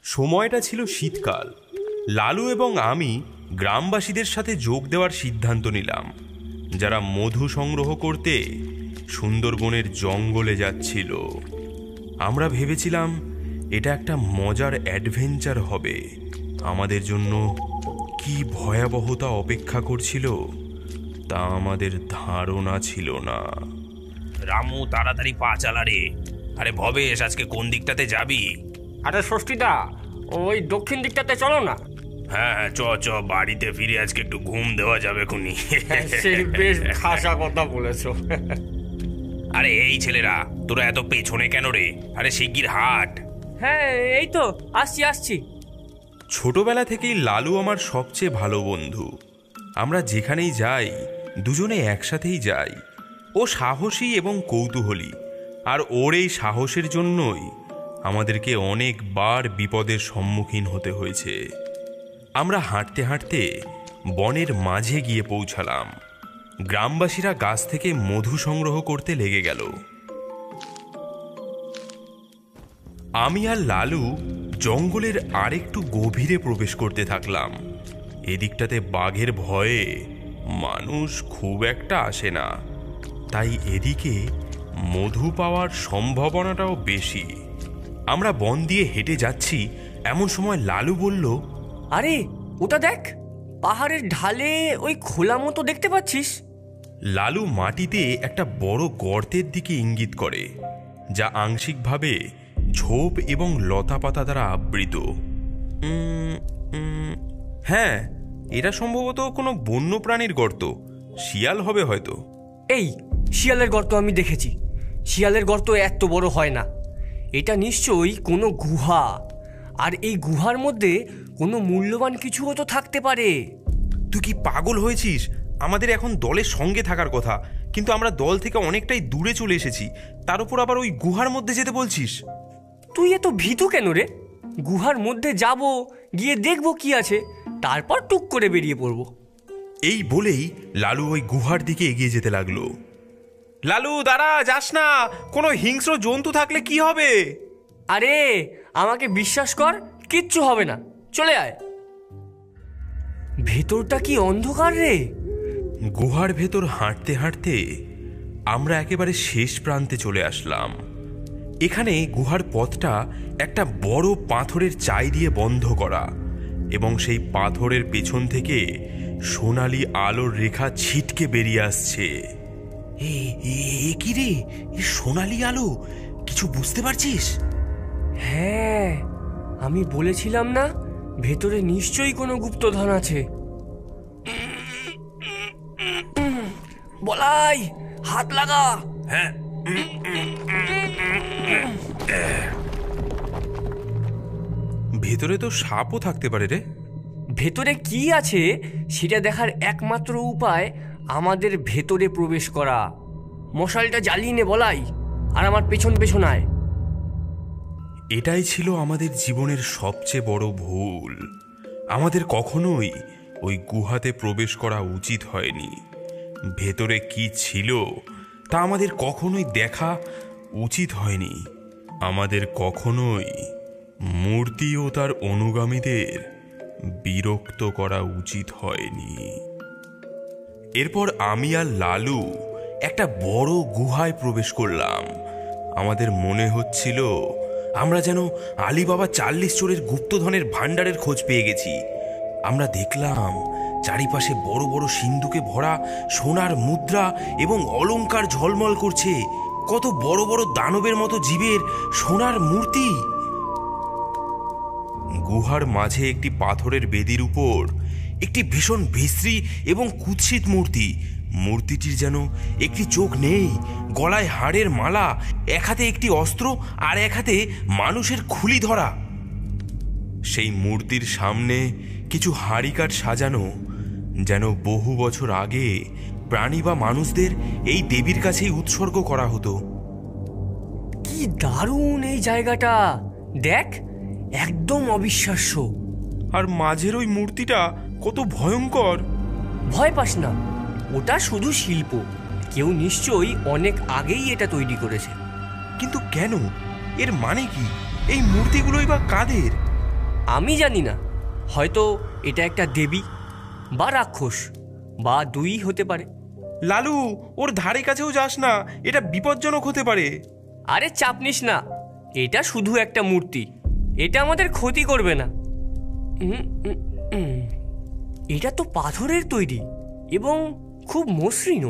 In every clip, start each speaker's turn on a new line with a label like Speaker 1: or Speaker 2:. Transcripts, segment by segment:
Speaker 1: সময়টা ছিল শীতকাল। লালু এবং আমি গ্রামবাসীদের সাথে যোগ দেওয়ার সিদ্ধান্ত নিলাম, যারা মধু সংগ্রহ করতে সুন্দরবনের জঙ্গলে যাচ্ছিল। আমরা ভেবেছিলাম এটা একটা মজার অ্যাডভেঞ্চার হবে। আমাদের জন্য কি ভয়াবহতা অপেক্ষা করছিল তা আমাদের ধারণা ছিল না।
Speaker 2: রামু, তাড়াতাড়ি পা চালা রে। আরে ভবেশ, আজকে কোন দিকটাতে যাবি?
Speaker 3: আরে ষষ্ঠীদা, ওই দক্ষিণ দিকটাতে চলো না।
Speaker 2: হ্যাঁ, চ চ, বাড়িতে ফিরে আজকে একটু ঘুম দেওয়া যাবে খুনি।
Speaker 3: সেই বেশ খাসা কথা বলেছো।
Speaker 2: আরে এই ছেলেরা, তোরা এত পেছনে কেন রে? আরে শিগগির হাট।
Speaker 4: হ্যাঁ, এই তো আসছি আসছি।
Speaker 1: ছোটবেলা থেকেই লালু আমার সবচেয়ে ভালো বন্ধু। আমরা যেখানেই যাই দুজনে একসাথেই যাই। ও সাহসী এবং কৌতূহলী, আর ওর এই সাহসের জন্যই আমাদেরকে অনেকবার বিপদের সম্মুখীন হতে হয়েছে। আমরা হাঁটতে হাঁটতে বনের মাঝে গিয়ে পৌঁছালাম। গ্রামবাসীরা গাছ থেকে মধু সংগ্রহ করতে লেগে গেল। আমি আর লালু জঙ্গলের আরেকটু গভীরে প্রবেশ করতে থাকলাম। এদিকটাতে বাঘের ভয়ে মানুষ খুব একটা আসে না, তাই এদিকে মধু পাওয়ার সম্ভাবনাটাও বেশি। আমরা বন দিয়ে হেঁটে যাচ্ছি, এমন সময় লালু বলল,
Speaker 4: আরে ওটা দেখ, পাহাড়ের ঢালে ওই খোলা মতো দেখতে পাচ্ছিস?
Speaker 1: লালু মাটিতে একটা বড় গর্তের দিকে ইঙ্গিত করে, যা আংশিকভাবে ঝোপ এবং লতাপাতা দ্বারা আবৃত। হ্যাঁ, এটা সম্ভবত কোনো বন্য প্রাণীর গর্ত। শিয়াল হবে হয়তো।
Speaker 4: এই শিয়ালের গর্ত আমি দেখেছি। শিয়ালের গর্ত এত বড় হয় না। এটা নিশ্চয়ই কোনো গুহা, আর এই গুহার মধ্যে কোনো মূল্যবান কিছুও তো থাকতে পারে।
Speaker 1: তুই কি পাগল হয়েছিস? আমাদের এখন দলের সঙ্গে থাকার কথা, কিন্তু আমরা দল থেকে অনেকটাই দূরে চলে এসেছি। তার উপর আবার ওই গুহার মধ্যে যেতে বলছিস?
Speaker 4: তুই এত ভীতু কেন রে? গুহার মধ্যে যাব, গিয়ে দেখবো কি আছে, তারপর টুক করে বেরিয়ে পড়ব।
Speaker 1: এই বলেই লালু ওই গুহার দিকে এগিয়ে যেতে লাগলো। লালু দাঁড়া, যাস না, কোনো হিংস্র জন্তু থাকলে কি হবে?
Speaker 4: আরে আমাকে বিশ্বাস কর, কিচ্ছু হবে না, চলে আয়। ভেতরটা কি অন্ধকার রে!
Speaker 1: গুহার ভেতর হাঁটতে হাঁটতে আমরা একেবারে শেষ প্রান্তে চলে আসলাম। এখানে গুহার পথটা একটা বড় পাথরের চাই দিয়ে বন্ধ করা, এবং সেই পাথরের পেছন থেকে সোনালি আলোর রেখা ছিটকে বেরিয়ে আসছে। এ কি রে? সোনালি আলো, কিছু বুঝতে পারছিস?
Speaker 4: হ্যাঁ, আমি বলেছিলাম না, ভেতরে নিশ্চয়ই কোনো গুপ্তধন আছে। বলাই, হাত লাগা।
Speaker 2: হ্যাঁ,
Speaker 1: ভেতরে তো সাপও থাকতে পারে রে।
Speaker 4: ভেতরে কি আছে সেটা দেখার একমাত্র উপায় আমাদের ভেতরে প্রবেশ করা। মশালটা জ্বালিয়ে নে বলাই, আর আমার পেছন পেছন আয়।
Speaker 1: এটাই ছিল আমাদের জীবনের সবচেয়ে বড় ভুল। আমাদের কখনোই ওই গুহাতে প্রবেশ করা উচিত হয়নি। ভেতরে কি ছিল তা আমাদের কখনোই দেখা উচিত হয়নি। আমাদের কখনোই মূর্তি ও তার অনুগামীদের বিরক্ত করা উচিত হয়নি। এরপর আমি আর লালু একটা বড় গুহায় প্রবেশ করলাম। আমাদের মনে হচ্ছিল আমরা যেন আলিবাবা 40 চোরের গুপ্তধনের ভাণ্ডারের খোঁজ পেয়ে গেছি। আমরা দেখলাম চারিপাশে বড় বড় সিন্ধুকে ভরা সোনার মুদ্রা এবং অলংকার ঝলমল করছে। কত বড় বড় দানবের মতো জীবের সোনার মূর্তি। গুহার মাঝে একটি পাথরের বেদির উপর একটি ভীষণ বিশ্রী এবং কুৎসিত মূর্তি। মূর্তিটির যেন একটি চোখ নেই, গলায় হাড়ের মালা, এক হাতে একটি অস্ত্র আর এক হাতে মানুষের খুলি ধরা। সেই মূর্তির সামনে কিছু হাড়িকাঠ সাজানো, যেন বহু বছর আগে প্রাণী বা মানুষদের এই দেবীর কাছেই উৎসর্গ করা হতো।
Speaker 4: কি দারুণ এই জায়গাটা! দেখ, একদম অবিশ্বাস্য।
Speaker 1: আর মাঝের ওই মূর্তিটা কত ভয়ঙ্কর!
Speaker 4: ভয় পাস না, ওটা শুধু শিল্প। কেউ নিশ্চয়ই অনেক আগেই এটা তৈরি করেছে।
Speaker 1: কিন্তু কেন? এর মানে কি? এই মূর্তিগুলোই বা কাদের?
Speaker 4: আমি জানি না, হয়তো এটা একটা দেবী বা রাক্ষস বা দুই হতে পারে।
Speaker 1: লালু, ওর ধারে কাছেও যাস না, এটা বিপজ্জনক হতে পারে।
Speaker 4: আরে চাপ নিস না, এটা শুধু একটা মূর্তি, এটা আমাদের ক্ষতি করবে না। এটা তো পাথরের তৈরি এবং খুব মসৃণ।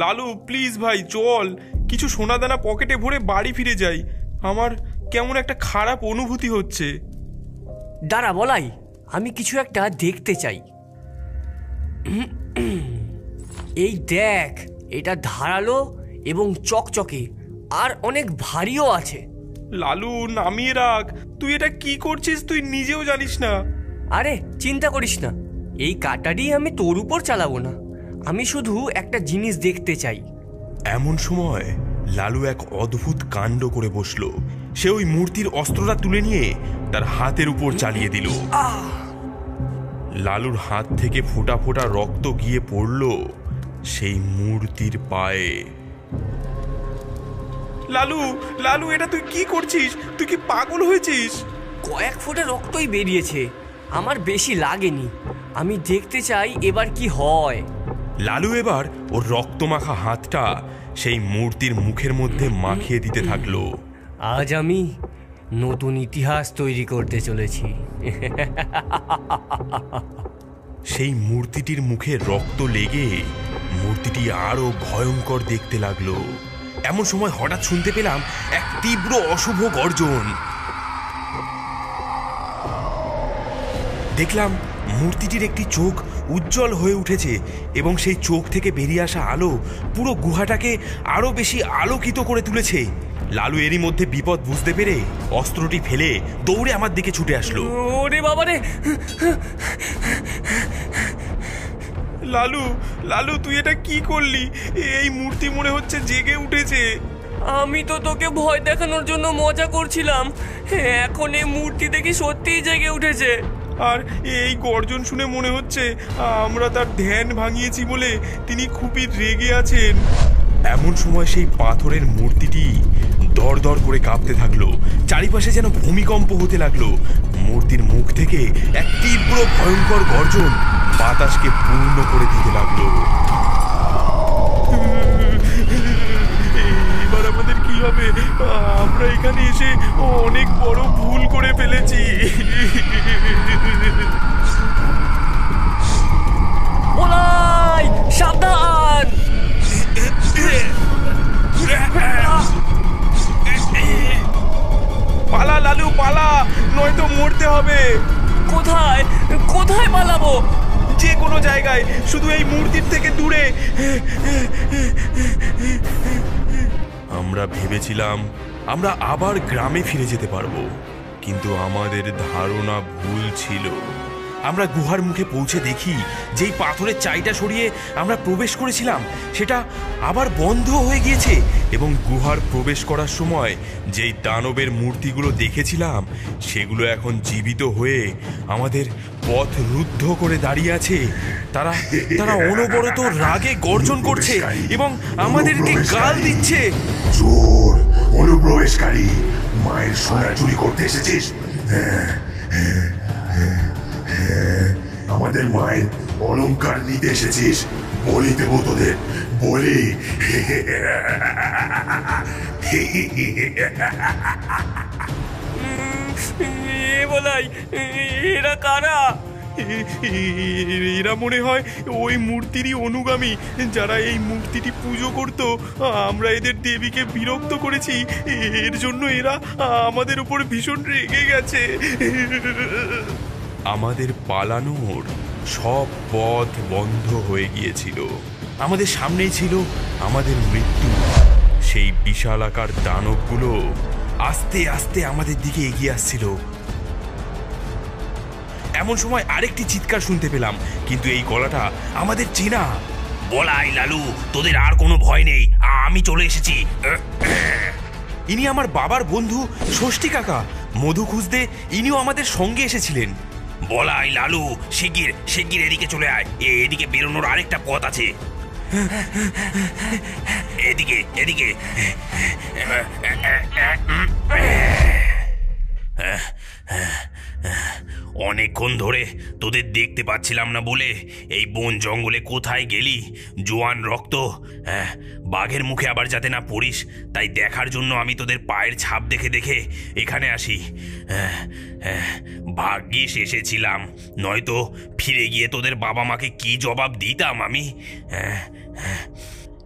Speaker 1: লালু প্লিজ ভাই চল, কিছু সোনাদানা পকেটে ভরে বাড়ি ফিরে যাই। আমার কেমন একটা খারাপ অনুভূতি হচ্ছে।
Speaker 4: দাঁড়া বলাই, আমি কিছু একটা দেখতে চাই। এই দেখ, এটা ধারালো এবং চকচকে আর অনেক ভারীও আছে।
Speaker 1: লালু নামিয়ে রাখ, তুই এটা কি করছিস তুই নিজেও জানিস না।
Speaker 4: আরে চিন্তা করিস না, এই কাঁটাটি আমি তোর উপর চালাবো না, আমি শুধু একটা জিনিস দেখতে চাই।
Speaker 1: এমন সময় লালু এক অদ্ভুত কাণ্ড করে বসলো। সে ওই মূর্তির অস্ত্রটা তুলে নিয়ে তার হাতের উপর চালিয়ে দিল। লালুর হাত থেকে ফোঁটা ফোঁটা রক্ত গিয়ে পড়ল সেই মূর্তির পায়ে। লালু, লালু, এটা তুই কি করছিস? তুই কি পাগল হয়েছিস?
Speaker 4: কয়েক ফোঁটা রক্তই বেরিয়েছে, আমার বেশি লাগেনি। আমি দেখতে চাই এবার কি হয়।
Speaker 1: লালু এবার ওর রক্তমাখা হাতটা সেই মূর্তির মুখের মধ্যে মাখিয়ে দিতে থাকলো।
Speaker 4: আজ আমি নতুন ইতিহাস তৈরি করতে চলেছি।
Speaker 1: সেই মূর্তিটির মুখে রক্ত লেগে মূর্তিটি আরো ভয়ঙ্কর দেখতে লাগলো। এমন সময় হঠাৎ শুনতে পেলাম এক তীব্র অশুভ গর্জন। দেখলাম মূর্তিটির একটি চোখ উজ্জ্বল হয়ে উঠেছে এবং সেই চোখ থেকে বেরিয়ে আসা আলো পুরো গুহাটাকে আরো বেশি আলোকিত করে তুলেছে। লালু এরই মধ্যে বিপদ বুঝতে পেরে অস্ত্রটি ফেলে দৌড়ে আমার দিকে ছুটে আসলো।
Speaker 4: ওরে বাবা রে!
Speaker 1: লালু, লালু, তুই এটা কি করলি? এই মূর্তি মনে হচ্ছে জেগে উঠেছে।
Speaker 4: আমি তো তোকে ভয় দেখানোর জন্য মজা করছিলাম, এখন এই মূর্তি দেখি সত্যিই জেগে উঠেছে।
Speaker 1: আর এই গর্জন শুনে মনে হচ্ছে আমরা তার ধ্যান ভাঙিয়েছি বলে তিনি খুবই রেগে আছেন। এমন সময় সেই পাথরের মূর্তিটি দরদর করে কাঁপতে থাকলো। চারিপাশে যেন ভূমিকম্প হতে লাগলো। মূর্তির মুখ থেকে এক তীব্র ভয়ঙ্কর গর্জন বাতাসকে পূর্ণ করে দিতে লাগলো। এবার আমাদের কি হবে? আমরা এখানে এসে অনেক বড় ভুল করে ফেলেছি।
Speaker 4: বলাই, সাবধান!
Speaker 1: পালা লালু, পালা, নয়তো মরতে হবে।
Speaker 4: কোথায় কোথায় পালাবো?
Speaker 1: যে কোনো জায়গায়, শুধু এই মূর্তির থেকে দূরে। আমরা ভেবেছিলাম আমরা আবার গ্রামে ফিরে যেতে পারবো, কিন্তু আমাদের ধারণা ভুল ছিল। আমরা গুহার মুখে পৌঁছে দেখি যেই পাথরের চাইটা সরিয়ে আমরা প্রবেশ করেছিলাম সেটা আবার বন্ধ হয়ে গিয়েছে এবং গুহার প্রবেশ করার সময় যেই দানবের মূর্তিগুলো দেখেছিলাম সেগুলো এখন জীবিত হয়ে আমাদের পথ রুদ্ধ করে দাঁড়িয়ে আছে। তারা তারা অনবরত রাগে গর্জন করছে এবং আমাদেরকে গাল দিচ্ছে।
Speaker 5: চোর, অনুপ্রবেশকারী, মায়ের সোনা চুরি করতে এসেছিস? আমাদের মায়ের অলংকার নিতে এসেছিস? বলি দেবো তোদের, বলি।
Speaker 4: বলাই, এরা কারা?
Speaker 1: এরা মনে হয় ওই মূর্তিরই অনুগামী, যারা এই মূর্তিটি পুজো করত। আমরা এদের দেবীকে বিরক্ত করেছি, এর জন্য এরা আমাদের উপর ভীষণ রেগে গেছে। আমাদের পালানোর সব পথ বন্ধ হয়ে গিয়েছিল। আমাদের সামনেই ছিল আমাদের মৃত্যু। সেই বিশালাকার দানবগুলো আস্তে আস্তে আমাদের দিকে এগিয়ে আসছিল। এমন সময় আরেকটি চিৎকার শুনতে পেলাম, কিন্তু এই গলাটা আমাদের চেনা।
Speaker 2: বলাই লালু, তোদের আর কোনো ভয় নেই, আমি চলে এসেছি।
Speaker 1: ইনি আমার বাবার বন্ধু ষষ্ঠী কাকা। মধু খুঁজতে ইনিও আমাদের সঙ্গে এসেছিলেন।
Speaker 2: বলাই লালু, শিগগির শিগগির এদিকে চলে আয়, এদিকে বেরোনোর আরেকটা পথ আছে। এদিকে এদিকে। অনেকক্ষণ ধরে তোদের দেখতে পাচ্ছিলাম না বলে এই বন জঙ্গলে কোথায় গেলি জোয়ান রক্ত। হ্যাঁ, বাঘের মুখে আবার যাতে না পড়িস তাই দেখার জন্য আমি তোদের পায়ের ছাপ দেখে দেখে এখানে আসি। ভাগ্যিস এসেছিলাম, নয়তো ফিরে গিয়ে তোদের বাবা মাকে কি জবাব দিতাম আমি।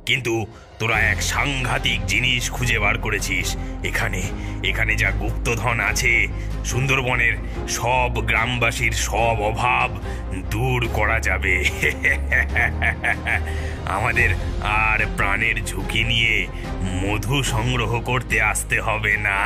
Speaker 2: কিন্তু তোরা এক সাংঘাতিক জিনিস খুঁজে বার করেছিস। এখানে এখানে যা গুপ্তধন আছে, সুন্দরবনের সব গ্রামবাসীর সব অভাব দূর করা যাবে। আমাদের আর প্রাণের ঝুঁকি নিয়ে মধু সংগ্রহ করতে আসতে হবে না।